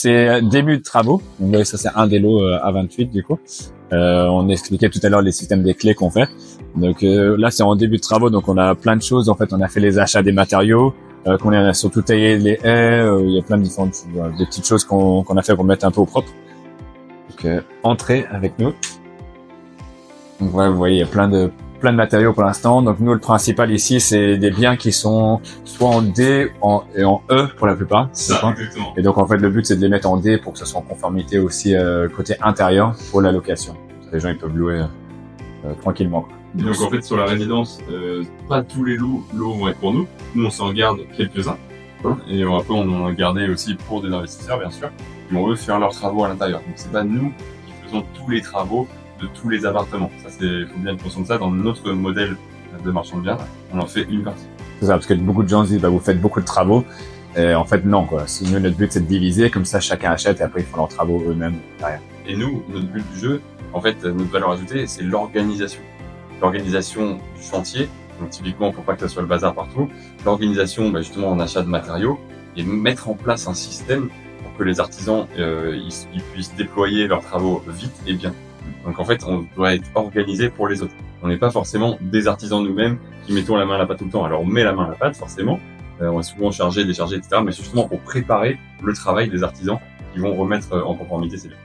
C'est début de travaux. Donc, ça, c'est un des lots A28 du coup. On expliquait tout à l'heure les systèmes des clés qu'on fait. Donc là, c'est en début de travaux, donc on a plein de choses. En fait, on a fait les achats des matériaux, qu'on a surtout taillé les haies. Il y a plein de différentes, des petites choses qu'on a fait pour mettre un peu au propre. Donc entrez avec nous. Donc voilà, vous voyez, il y a plein de matériaux pour l'instant. Donc nous, le principal ici, c'est des biens qui sont soit en D et en E pour la plupart. Ça, exactement. Et donc en fait, le but, c'est de les mettre en D pour que ce soit en conformité aussi côté intérieur pour la location. Les gens, ils peuvent louer tranquillement. Et donc en fait, sur la résidence, pas tous les lots vont être pour nous. Nous, on s'en garde quelques-uns. Et après, on en a gardé aussi pour des investisseurs, bien sûr, qui vont eux faire leurs travaux à l'intérieur. Donc c'est pas nous qui faisons tous les travaux de tous les appartements. Ça, faut bien être conscient de ça. Dans notre modèle de marchand de biens, on en fait une partie. C'est ça, parce que beaucoup de gens se disent, bah, vous faites beaucoup de travaux. Et en fait, non, quoi. Si nous, notre but, c'est de diviser, comme ça, chacun achète et après, ils font leurs travaux eux-mêmes derrière. Et nous, notre but du jeu, en fait, notre valeur ajoutée, c'est l'organisation. L'organisation du chantier. Donc, typiquement, pour pas que ça soit le bazar partout. L'organisation, bah, justement, en achat de matériaux et mettre en place un système pour que les artisans, ils puissent déployer leurs travaux vite et bien. Donc en fait, on doit être organisé pour les autres. On n'est pas forcément des artisans nous-mêmes qui mettons la main à la pâte tout le temps. Alors on met la main à la pâte forcément, on est souvent chargé, déchargé, etc. Mais c'est justement pour préparer le travail des artisans qui vont remettre en conformité ces biens.